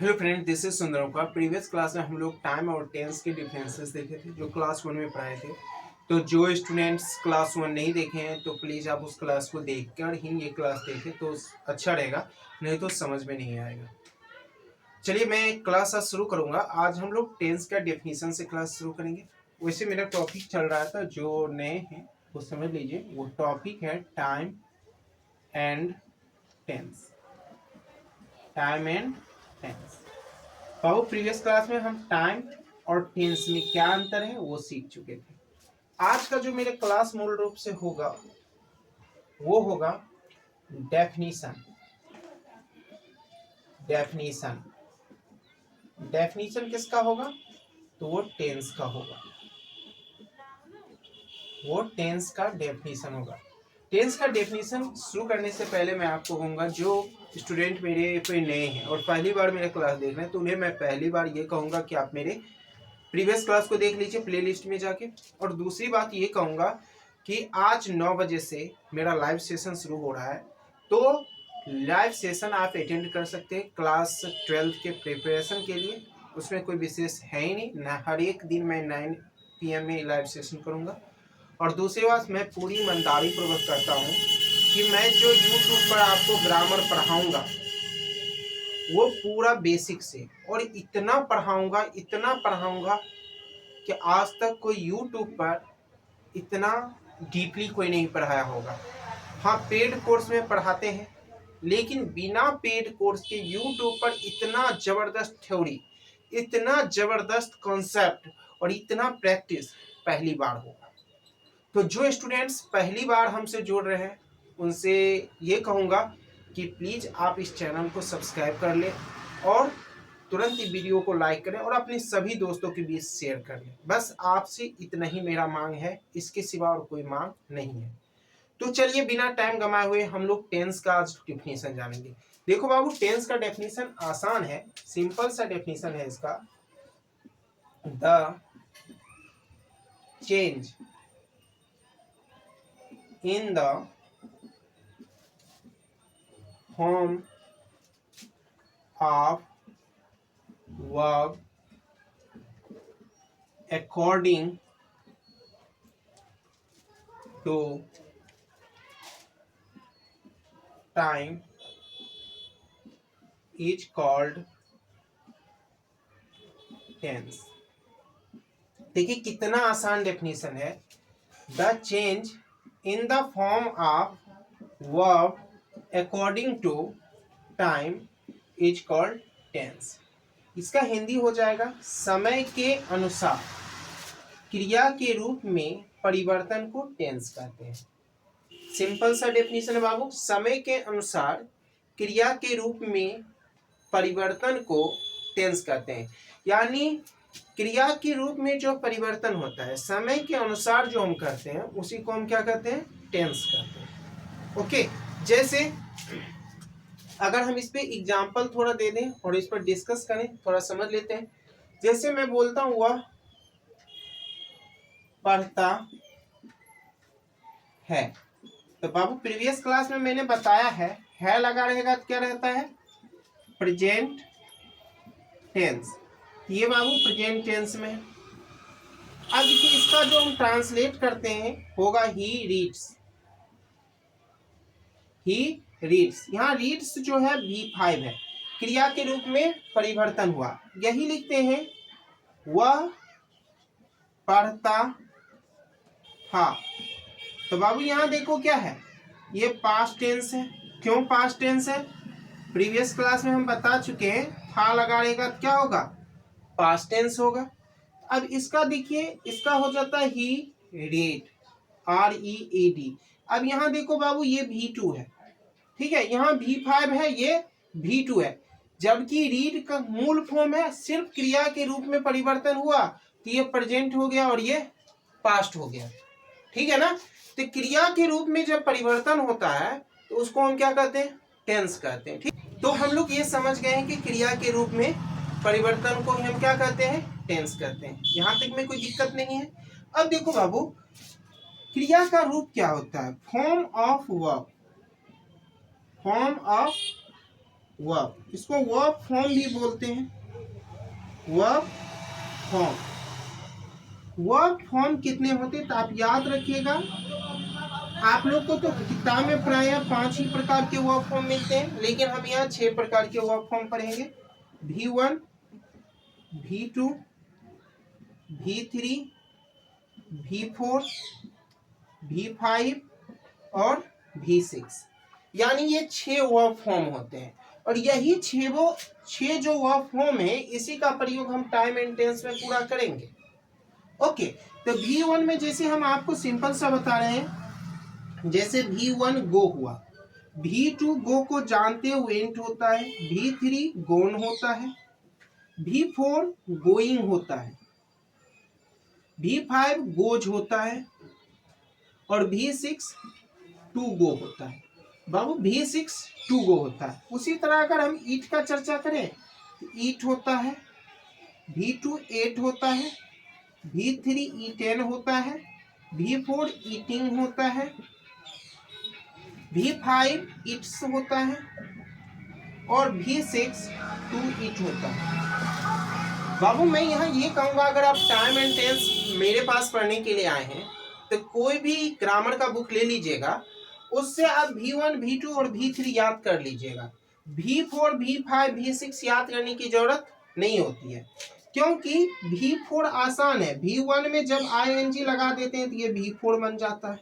Hello friend, this is Sundaram का। Previous class में हम लोग टाइम और टेंस के डिफरेंसेस देखे थे जो क्लास 1 में पढ़ाए थे। तो जो स्टूडेंट्स क्लास 1 नहीं देखे हैं तो प्लीज़ आप उस क्लास को देखकर ही ये क्लास देखें तो अच्छा रहेगा, नहीं तो समझ में नहीं आएगा। चलिए मैं क्लास आज शुरू करूँगा। आज हम लोग टेंस का डेफिनेशन से क्लास शुरू करेंगे। वैसे मेरा टॉपिक चल रहा था, जो नए हैं वो समझ लीजिए, वो टॉपिक है time and tense. Time and tense. बाबू प्रीवियस क्लास में हम टाइम और टेंस में क्या अंतर है वो सीख चुके थे। आज का जो मेरे क्लास मूल रूप से होगा वो होगा डेफिनीशन। डेफिनीशन डेफिनीशन किसका होगा? तो वो टेंस का होगा। वो टेंस का डेफिनीशन होगा। टेंस का डेफिनीशन शुरू करने से पहले मैं आपको कहूँगा, जो स्टूडेंट मेरे पे नए हैं और पहली बार मेरे क्लास देख रहे हैं तो उन्हें मैं पहली बार ये कहूँगा कि आप मेरे प्रीवियस क्लास को देख लीजिए प्लेलिस्ट में जाके। और दूसरी बात ये कहूँगा कि आज 9 बजे से मेरा लाइव सेशन शुरू हो रहा है, तो लाइव सेशन आप अटेंड कर सकते हैं क्लास 12 के प्रिपरेशन के लिए। उसमें कोई विशेष है ही नहीं ना, हर एक दिन मैं 9 PM में लाइव सेशन करूँगा। और दूसरी बात, मैं पूरी ईमानदारी पूर्वक करता हूँ कि मैं जो यूट्यूब पर आपको ग्रामर पढ़ाऊँगा वो पूरा बेसिक से, और इतना पढ़ाऊँगा कि आज तक कोई यूट्यूब पर इतना डीपली कोई नहीं पढ़ाया होगा। हाँ, पेड कोर्स में पढ़ाते हैं, लेकिन बिना पेड कोर्स के यूट्यूब पर इतना ज़बरदस्त थ्योरी, इतना ज़बरदस्त कॉन्सेप्ट और इतना प्रैक्टिस पहली बार होगा। तो जो स्टूडेंट्स पहली बार हमसे जुड़ रहे हैं उनसे ये कहूँगा कि प्लीज़ आप इस चैनल को सब्सक्राइब कर लें और तुरंत ही वीडियो को लाइक करें और अपने सभी दोस्तों के बीच शेयर कर लें। बस आपसे इतना ही मेरा मांग है, इसके सिवा और कोई मांग नहीं है। तो चलिए बिना टाइम गंवाए हुए हम लोग टेंस का आज डेफिनेशन जानेंगे। देखो बाबू, टेंस का डेफिनेशन आसान है, सिंपल सा डेफिनेशन है इसका। The change in the form of verb according to time is called tense। देखिए कितना आसान डेफिनेशन है। The change in the form of verb according to time is called tense. इसका हिंदी हो जाएगा समय के अनुसार क्रिया के रूप में परिवर्तन को टेंस कहते हैं। सिंपल सा डेफिनेशन है बाबू, समय के अनुसार क्रिया के रूप में परिवर्तन को टेंस कहते हैं। यानी क्रिया के रूप में जो परिवर्तन होता है समय के अनुसार जो हम करते हैं उसी को हम क्या कहते हैं? टेंस कहते हैं। ओके, जैसे अगर हम इस पे एग्जाम्पल थोड़ा दे दें और इस पर डिस्कस करें, थोड़ा समझ लेते हैं। जैसे मैं बोलता हूँ वह पढ़ता है, तो बाबू प्रीवियस क्लास में मैंने बताया है लगा रहेगा तो क्या रहता है? Present tense. ये बाबू प्रेजेंट टेंस में। अब देखिए इसका जो हम ट्रांसलेट करते हैं होगा ही रीड्स। ही रीड्स, यहाँ रीड्स जो है V5 है, क्रिया के रूप में परिवर्तन हुआ। यही लिखते हैं वह पढ़ता था। तो बाबू यहाँ देखो क्या है, ये पास्ट टेंस है। क्यों पास्ट टेंस है? प्रीवियस क्लास में हम बता चुके हैं, था लगा रहेगा तो क्या होगा? पास्ट टेंस होगा। अब इसका देखिए, इसका हो जाता है ही रीड, READ। अब यहाँ देखो बाबू, ये V2 है, ठीक है, यहाँ V5 है, ये V2 है, जबकि रीड का मूल फॉर्म है, सिर्फ क्रिया के रूप में परिवर्तन हुआ तो ये प्रेजेंट हो गया और ये पास्ट हो गया। ठीक है ना? तो क्रिया के रूप में जब परिवर्तन होता है तो उसको हम क्या कहते हैं? टेंस कहते हैं। ठीक, तो हम लोग ये समझ गए हैं कि क्रिया के रूप में परिवर्तन को हम क्या कहते हैं? टेंस कहते हैं। यहाँ तक में कोई दिक्कत नहीं है। अब देखो बाबू, क्रिया का रूप क्या होता है? Form of verb. Form of verb, इसको वर्ब फॉर्म भी बोलते हैं, वर्ब फॉर्म। वर्ब फॉर्म कितने होते हैं तो आप याद रखिएगा, आप लोग को तो किताब में प्रायः 5 ही प्रकार के वर्ब फॉर्म मिलते हैं, लेकिन हम यहाँ 6 प्रकार के वर्ब फॉर्म पढ़ेंगे। V1, V2, V3, V4, V5 और V6, यानी ये 6 वर्ब फॉर्म होते हैं। और यही 6 जो वर्ब फॉर्म है, इसी का प्रयोग हम टाइम एंड टेंस में पूरा करेंगे। ओके, तो V1 में जैसे हम आपको सिंपल सा बता रहे हैं, जैसे V1 गो हुआ, V2 गो को जानते हुए वेंट होता है, V3 गोन होता है, V4 गोइंग होता है, V5 गोज होता है और V6 टू गो होता है। बाबू V6 टू गो होता है। उसी तरह अगर हम ईट का चर्चा करें तो ईट होता है, V2 एट होता है, V3 ईटेन होता है, V4 ईटिंग होता है, V5 इट्स होता है और V6 टू इट होता है। बाबू मैं यहाँ ये कहूँगा, अगर आप टाइम एंड टेंस मेरे पास पढ़ने के लिए आए हैं तो कोई भी ग्रामर का बुक ले लीजिएगा, उससे आप V1, V2 और V3 याद कर लीजिएगा। V4, V5, V6 याद करने की जरूरत नहीं होती है, क्योंकि V4 आसान है। V1 में जब ing लगा देते हैं तो ये V4 बन जाता है।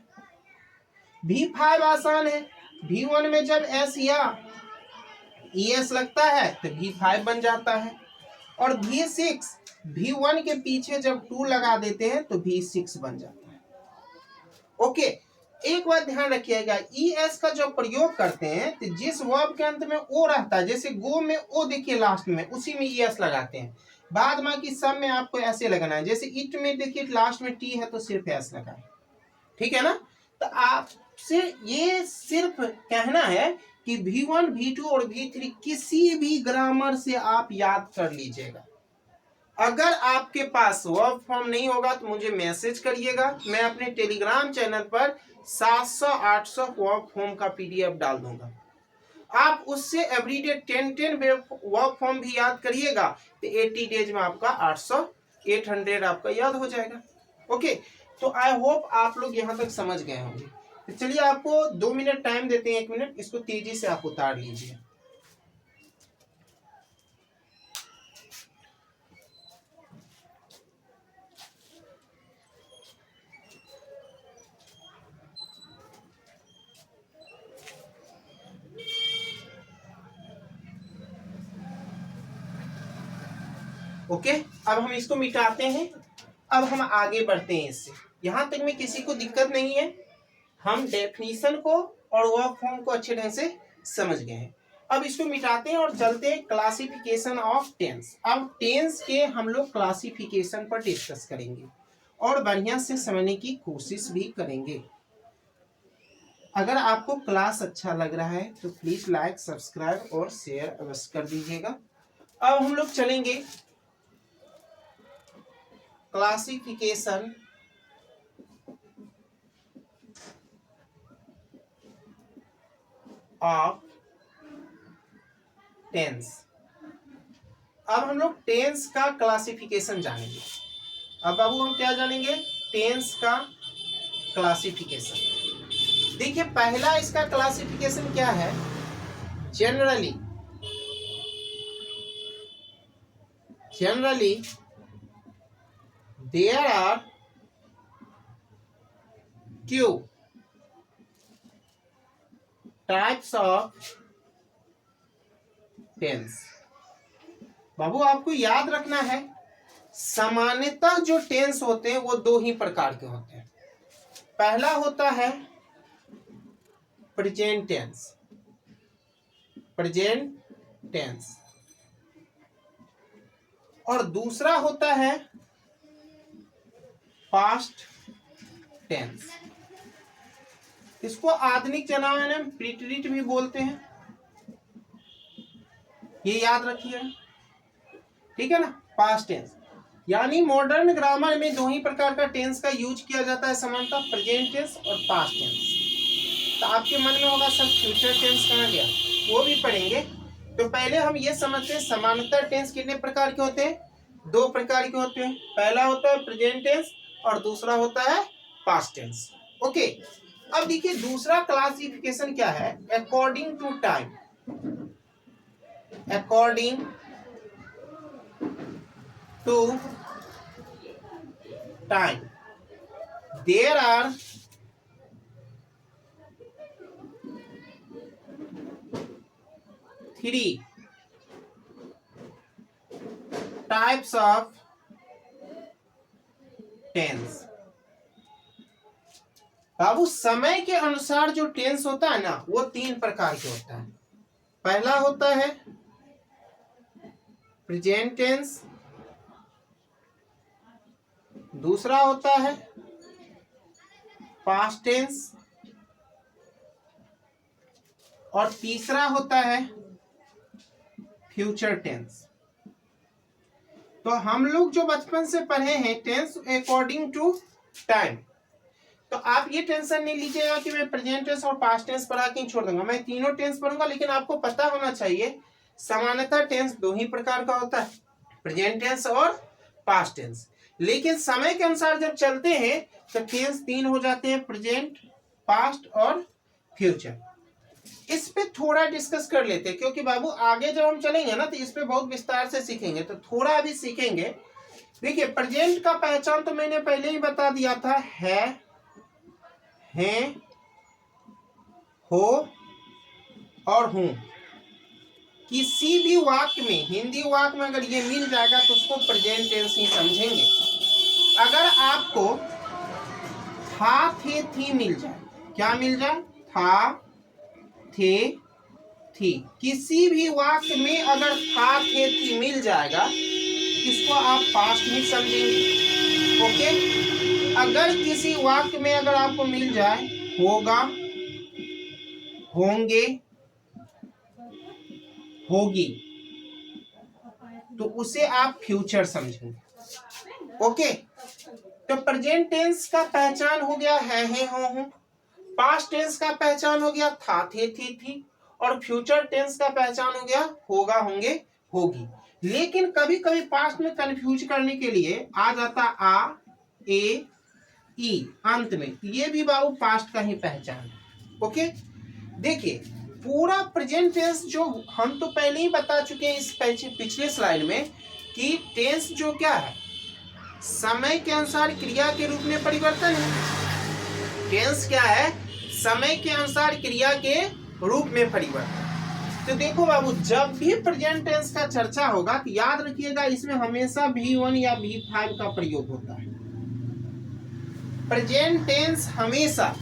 V5 आसान है, V1 में जब S या ES लगता है तो V5 बन जाता है। और V6 V1 के पीछे जब 2 लगा देते हैं तो V6 बन जाता है। ओके, एक बात ध्यान रखिएगा, ES का जो प्रयोग करते हैं तो जिस वर्ब के अंत में ओ रहता है, जैसे गो में ओ देखिए लास्ट में, उसी में ES लगाते हैं। बाद बाकी सब में आपको ऐसे लगाना है, जैसे इट में देखिए लास्ट में T है तो सिर्फ S लगाए, ठीक है ना। तो आपसे ये सिर्फ कहना है कि V1, V2 और V3 किसी भी ग्रामर से आप याद कर लीजिएगा। अगर आपके पास वर्ब फॉर्म नहीं होगा तो मुझे मैसेज करिएगा, मैं अपने टेलीग्राम चैनल पर 700-800 वर्ब फॉर्म का PDF डाल दूंगा। आप उससे एवरीडे 10 वर्ब फॉर्म भी याद करिएगा तो 80 डेज में आपका 800 आपका याद हो जाएगा। ओके, तो आई होप आप लोग यहाँ तक समझ गए होंगे। तो चलिए आपको 2 मिनट टाइम देते हैं, 1 मिनट, इसको तेजी से आप उतार लीजिए। ओके, अब हम इसको मिटाते हैं, अब हम आगे बढ़ते हैं इससे। यहां तक में किसी को दिक्कत नहीं है, हम डेफिनेशन को और वर्ब फॉर्म को अच्छे ढंग से समझ गए हैं। अब इसको मिटाते हैं और चलते हैं क्लासिफिकेशन ऑफ टेंस। अब टेंस के हम लोग क्लासिफिकेशन पर डिस्कस करेंगे और बढ़िया से समझने की कोशिश भी करेंगे। अगर आपको क्लास अच्छा लग रहा है तो प्लीज लाइक, सब्सक्राइब और शेयर अवश्य कर दीजिएगा। अब हम लोग चलेंगे क्लासिफिकेशन ऑफ टेंस। अब हम लोग टेंस का क्लासिफिकेशन जानेंगे। अब बाबू हम क्या जानेंगे? टेंस का क्लासिफिकेशन। देखिए पहला इसका क्लासिफिकेशन क्या है? Generally there are two types of tense। बाबू आपको याद रखना है, सामान्यतः जो टेंस होते हैं वो 2 ही प्रकार के होते हैं। पहला होता है प्रेजेंट टेंस और दूसरा होता है पास्ट टेंस। इसको आधुनिक जमाने में प्रीटेरिट भी बोलते हैं, ये याद रखिए, ठीक है ना। पास्ट टेंस यानी मॉडर्न ग्रामर में 2 ही प्रकार का टेंस का यूज किया जाता है सामान्यतः, प्रेजेंट टेंस और पास्ट टेंस। तो आपके मन में होगा सर फ्यूचर टेंस कहाँ गया, वो भी पढ़ेंगे। तो पहले हम ये समझते हैं समानांतर टेंस कितने प्रकार के होते हैं? 2 प्रकार के होते हैं। पहला होता है प्रेजेंट टेंस और दूसरा होता है पास्ट टेंस। ओके, अब देखिए दूसरा क्लासिफिकेशन क्या है, according to time. According to time there are three types of tense. बाबू समय के अनुसार जो टेंस होता है ना वो 3 प्रकार के होता है। पहला होता है प्रेजेंट टेंस, दूसरा होता है पास्ट टेंस और तीसरा होता है फ्यूचर टेंस। तो हम लोग जो बचपन से पढ़े हैं टेंस अकॉर्डिंग टू टाइम, तो आप ये टेंशन नहीं लीजिएगा कि मैं प्रेजेंट टेंस और पास्ट टेंस पढ़ा के छोड़ दूंगा। मैं तीनों टेंस पढ़ूंगा, लेकिन आपको पता होना चाहिए सामान्यतः टेंस 2 ही प्रकार का होता है, प्रेजेंट टेंस और पास्ट टेंस। लेकिन समय के अनुसार जब चलते हैं तो टेंस 3 हो जाते हैं, प्रेजेंट, पास्ट और फ्यूचर। इस पे थोड़ा डिस्कस कर लेते हैं, क्योंकि बाबू आगे जब हम चलेंगे ना तो इस पे बहुत विस्तार से सीखेंगे, तो थोड़ा अभी सीखेंगे। देखिए प्रेजेंट का पहचान तो मैंने पहले ही बता दिया था, है, हैं, हो और हूं। किसी भी वाक्य में, हिंदी वाक्य में अगर ये मिल जाएगा तो उसको प्रेजेंट टेंस ही समझेंगे। अगर आपको था, थे, थी मिल जाए, क्या मिल जाए, था, थे, थी, किसी भी वाक्य में अगर था, थे, थी मिल जाएगा इसको आप पास्ट ही समझेंगे। ओके, अगर किसी वाक्य में अगर आपको मिल जाए होगा, होंगे, होगी, तो उसे आप फ्यूचर समझेंगे। ओके, तो प्रेजेंट टेंस का पहचान हो गया है, हो, पास्ट टेंस का पहचान हो गया था, थे, थी, और फ्यूचर टेंस का पहचान हो गया होगा, होंगे, होगी। लेकिन कभी कभी पास्ट में कंफ्यूज करने के लिए आ जाता आ, ए, ई अंत में, ये भी बाबू पास्ट का ही पहचान है। ओके, देखिए पूरा प्रेजेंट टेंस जो हम तो पहले ही बता चुके हैं इस पिछले स्लाइड में कि टेंस जो क्या है, समय के अनुसार क्रिया के रूप में परिवर्तन है। टेंस क्या है, समय के अनुसार क्रिया के रूप में परिवर्तन। तो देखो बाबू जब भी प्रेजेंट टेंस का चर्चा होगा तो याद रखिएगा इसमें हमेशा V1 या V5 का प्रयोग होता है। प्रेजेंट टेंस हमेशा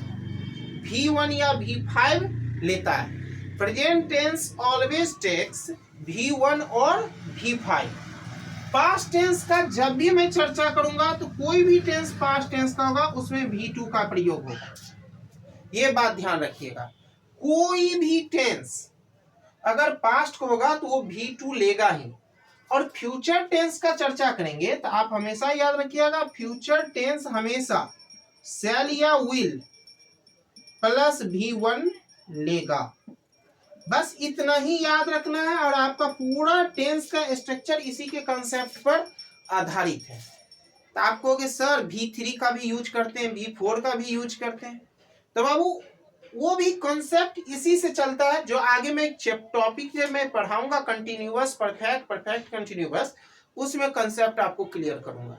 V1 या V5 लेता है। Present tense always takes V1 और V5। पास्ट टेंस का जब भी मैं चर्चा करूंगा तो कोई भी टेंस पास्ट टेंस का होगा उसमें V2 का प्रयोग होगा। ये बात ध्यान रखिएगा, कोई भी टेंस अगर पास्ट को होगा तो वो V2 लेगा ही। और फ्यूचर टेंस का चर्चा करेंगे तो आप हमेशा याद रखिएगा फ्यूचर टेंस हमेशा शैल या विल प्लस V1 लेगा। बस इतना ही याद रखना है और आपका पूरा टेंस का स्ट्रक्चर इसी के कंसेप्ट पर आधारित है। तो आप कहोगे सर V3 का भी यूज करते हैं, V4 का भी यूज करते हैं, तो बाबू वो भी कॉन्सेप्ट इसी से चलता है। जो आगे मैं टॉपिक में मैं पढ़ाऊंगा कंटिन्यूअस, परफेक्ट, परफेक्ट कंटिन्यूअस, उसमें कॉन्सेप्ट आपको क्लियर करूंगा,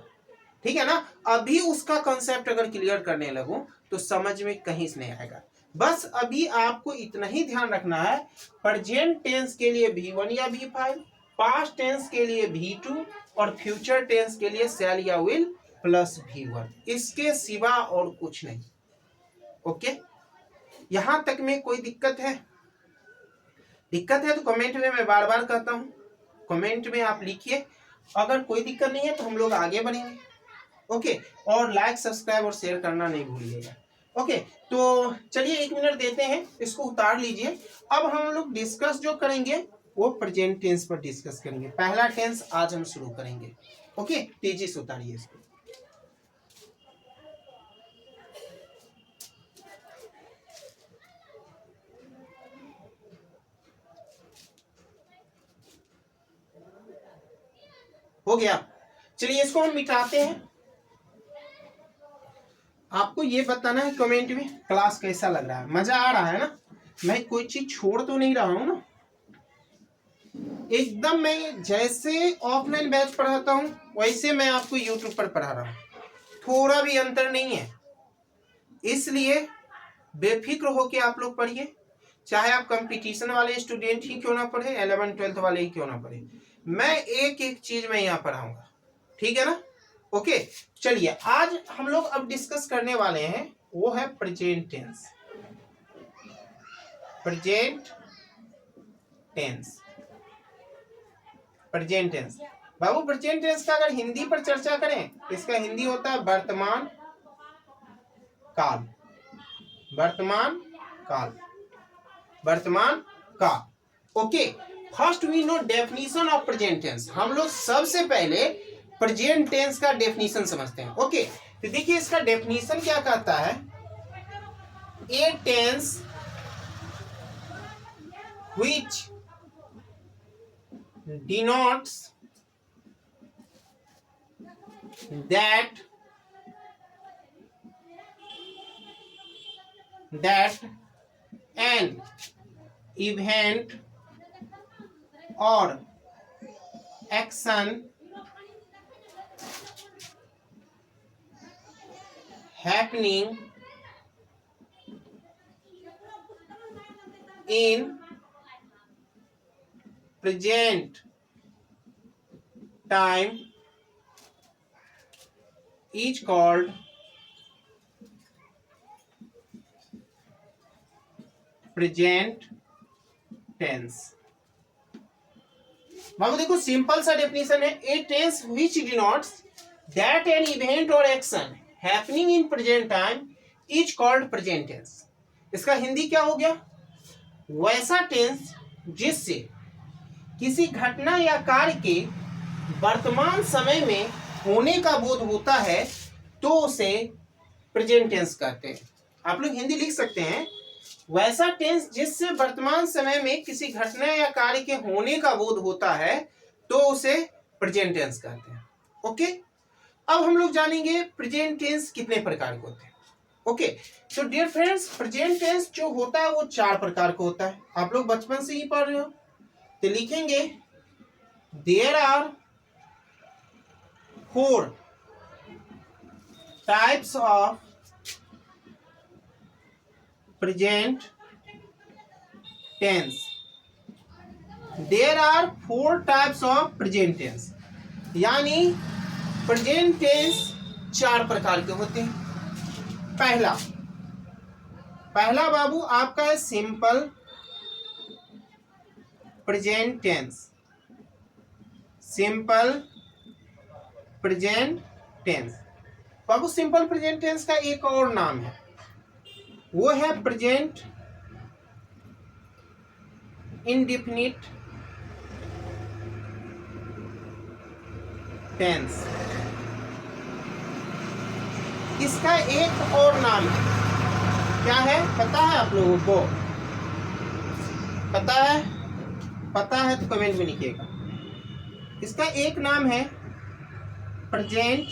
ठीक है ना। अभी उसका कॉन्सेप्ट अगर क्लियर करने लगूं तो समझ में कहीं से नहीं आएगा। बस अभी आपको इतना ही ध्यान रखना है, प्रेजेंट टेंस के लिए V1 या V5, पास्ट टेंस के लिए V2 और फ्यूचर टेंस के लिए शैल या विल प्लस V1, इसके सिवा और कुछ नहीं। ओके, यहां तक में कोई दिक्कत है? दिक्कत है तो कमेंट में, मैं बार बार कहता हूं कमेंट में आप लिखिए। अगर कोई दिक्कत नहीं है तो हम लोग आगे बढ़ेंगे। ओके, और लाइक, सब्सक्राइब और शेयर करना नहीं भूलिएगा। ओके, तो चलिए 1 मिनट देते हैं, इसको उतार लीजिए। अब हम लोग डिस्कस जो करेंगे वो प्रेजेंट टेंस पर डिस्कस करेंगे। पहला टेंस आज हम शुरू करेंगे। ओके, तेजी से उतारिए इसको। हो गया। चलिए इसको हम मिटाते हैं। आपको ये बताना है कमेंट में क्लास कैसा लग रहा है, मजा आ रहा है ना, मैं कोई चीज छोड़ तो नहीं रहा हूं ना, एकदम मैं जैसे ऑफलाइन बैच पढ़ाता हूं वैसे मैं आपको यूट्यूब पर पढ़ा रहा हूं, थोड़ा भी अंतर नहीं है। इसलिए बेफिक्र होके आप लोग पढ़िए, चाहे आप कंपटीशन वाले स्टूडेंट ही क्यों ना पढ़े, 11 12 वाले ही क्यों ना पढ़े, मैं एक एक चीज मैं यहाँ पढ़ाऊंगा, ठीक है ना। ओके, चलिए आज हम लोग अब डिस्कस करने वाले हैं वो है present tense. Present tense, present tense बाबू, प्रेजेंट टेंस का अगर हिंदी पर चर्चा करें, इसका हिंदी होता है वर्तमान काल। वर्तमान काल, वर्तमान काल। Okay, first we know definition of present tense. हम लोग सबसे पहले प्रेजेंट टेंस का डेफिनेशन समझते हैं। ओके, तो देखिए इसका डेफिनेशन क्या कहता है, a tense which denotes that an event or action happening in present time is called present tense. बाबू देखो सिंपल सा डेफिनेशन है, a tense which denotes that an event और action happening in present time is called present tense. इसका हिंदी क्या हो गया, वैसा टेंस जिससे किसी घटना या कार्य के वर्तमान समय में होने का बोध होता है तो उसे प्रेजेंट टेंस कहते हैं। आप लोग हिंदी लिख सकते हैं, वैसा टेंस जिससे वर्तमान समय में किसी घटना या कार्य के होने का बोध होता है तो उसे प्रेजेंट टेंस कहते हैं। ओके, अब हम लोग जानेंगे प्रेजेंट टेंस कितने प्रकार के होते हैं। ओके, तो डियर फ्रेंड्स, प्रेजेंट टेंस जो होता है वो 4 प्रकार का होता है। आप लोग बचपन से ही पढ़ रहे हो, तो लिखेंगे there are 4 types of present tense. There are 4 types of present tense, यानी प्रेजेंट टेंस 4 प्रकार के होते हैं। पहला बाबू आपका है simple present tense. Simple present tense बाबू, सिंपल प्रेजेंट टेंस का एक और नाम है, वो है प्रेजेंट इंडेफिनिट टेंस। इसका एक और नाम है, क्या है पता है आप लोगों को? पता है? पता है तो कमेंट में लिखिएगा। इसका एक नाम है present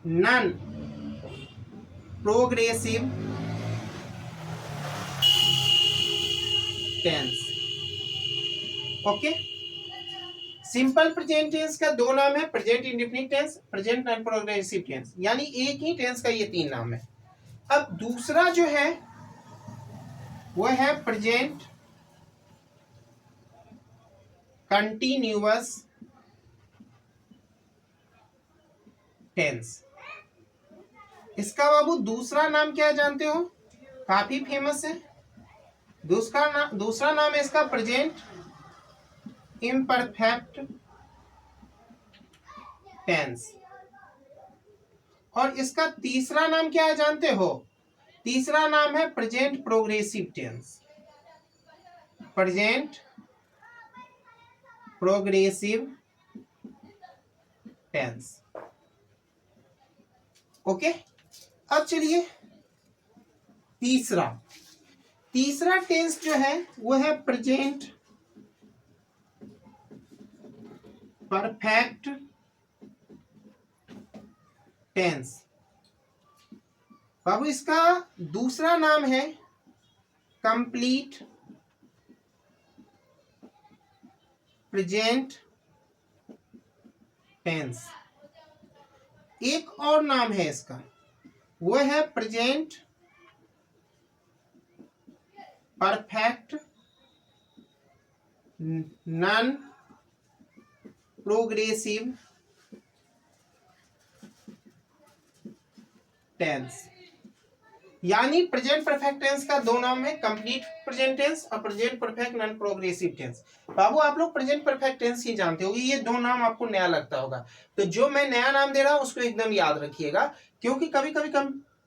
non progressive tense. Okay, simple present tense का 2 नाम है, present indefinite tense, present non progressive tense, यानी एक ही टेंस का ये 3 नाम है। अब दूसरा जो है वो है प्रेजेंट कंटिन्यूअस टेंस। इसका बाबू दूसरा नाम क्या जानते हो, काफी फेमस है, दूसरा नाम है इसका प्रेजेंट इम्परफेक्ट टेंस। और इसका तीसरा नाम क्या है जानते हो? तीसरा नाम है present progressive tense. Present progressive tense. Okay, अब चलिए तीसरा टेंस जो है वो है प्रेजेंट परफेक्ट टेंस। बाबू इसका दूसरा नाम है कंप्लीट प्रेजेंट टेंस। एक और नाम है इसका, वो है present perfect non progressive tense. यानी प्रेजेंट परफेक्ट टेंस का दो नाम है, कंप्लीट प्रेजेंट टेंस और present perfect non progressive tense. बाबू आप लोग प्रेजेंट परफेक्ट टेंस ही जानते होंगे, ये दो नाम आपको नया लगता होगा, तो जो मैं नया नाम दे रहा हूं उसको एकदम याद रखिएगा, क्योंकि कभी कभी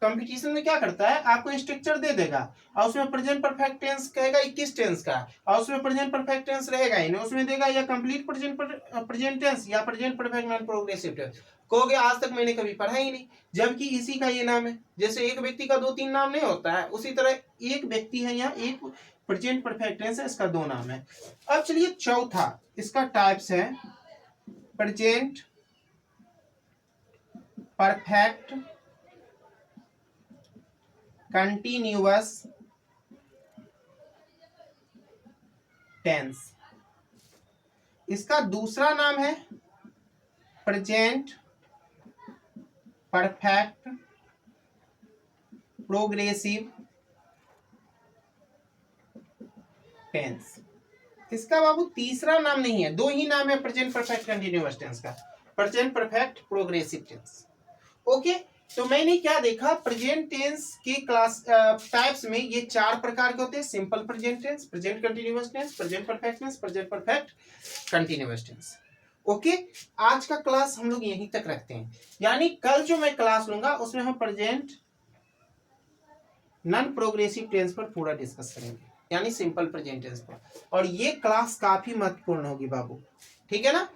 कंपटीशन में क्या करता है, आपको स्ट्रक्चर दे देगा और उसमें प्रेजेंट परफेक्ट टेंस कहेगा 21 टेंस का, और उसमें प्रेजेंट परफेक्ट टेंस रहेगा ही नहीं, उसमें देगा या कंप्लीट प्रेजेंट टेंस या present perfect non progressive tense. कहोगे आज तक मैंने कभी पढ़ा ही नहीं, जबकि इसी का ये नाम है। जैसे एक व्यक्ति का दो तीन नाम नहीं होता है, उसी तरह एक व्यक्ति है या एक प्रेजेंट परफेक्ट टेंस है, इसका दो नाम है। अब चलिए चौथा इसका टाइप्स है प्रेजेंट परफेक्ट कंटिन्यूअस टेंस। इसका दूसरा नाम है प्रेजेंट परफेक्ट प्रोग्रेसिव टेंस। इसका बाबू तीसरा नाम नहीं है, दो ही नाम है प्रेजेंट परफेक्ट कंटिन्यूअस टेंस का, present perfect progressive tense. Okay, तो मैंने क्या देखा, प्रेजेंट टेंस के क्लास टाइप्स में ये चार प्रकार के होते हैं, simple present tense, present continuous tense, present perfect tense, present perfect continuous tense. Okay, आज का क्लास हम लोग यहीं तक रखते हैं, यानी कल जो मैं क्लास लूंगा उसमें हम प्रेजेंट नॉन प्रोग्रेसिव टेंस पर पूरा डिस्कस करेंगे, यानी सिंपल प्रेजेंट टेंस पर, और ये क्लास काफी महत्वपूर्ण होगी बाबू, ठीक है ना।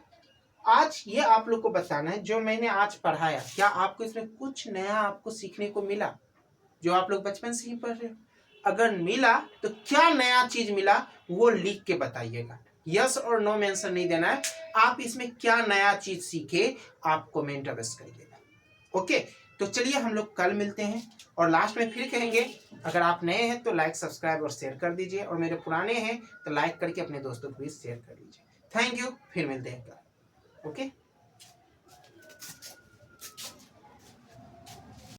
आज ये आप लोग को बताना है, जो मैंने आज पढ़ाया क्या आपको इसमें कुछ नया आपको सीखने को मिला, जो आप लोग बचपन से ही पढ़ रहे हो, अगर मिला तो क्या नया चीज मिला वो लिख के बताइएगा, यस और नो में आंसर नहीं देना है, आप इसमें क्या नया चीज सीखे आप कमेंट अवश्य करिएगा। ओके, तो चलिए हम लोग कल मिलते हैं, और लास्ट में फिर कहेंगे अगर आप नए हैं तो लाइक सब्सक्राइब और शेयर कर दीजिए, और मेरे पुराने हैं तो लाइक करके अपने दोस्तों को भी शेयर कर दीजिए। थैंक यू, फिर मिलते हैं कल। ओके।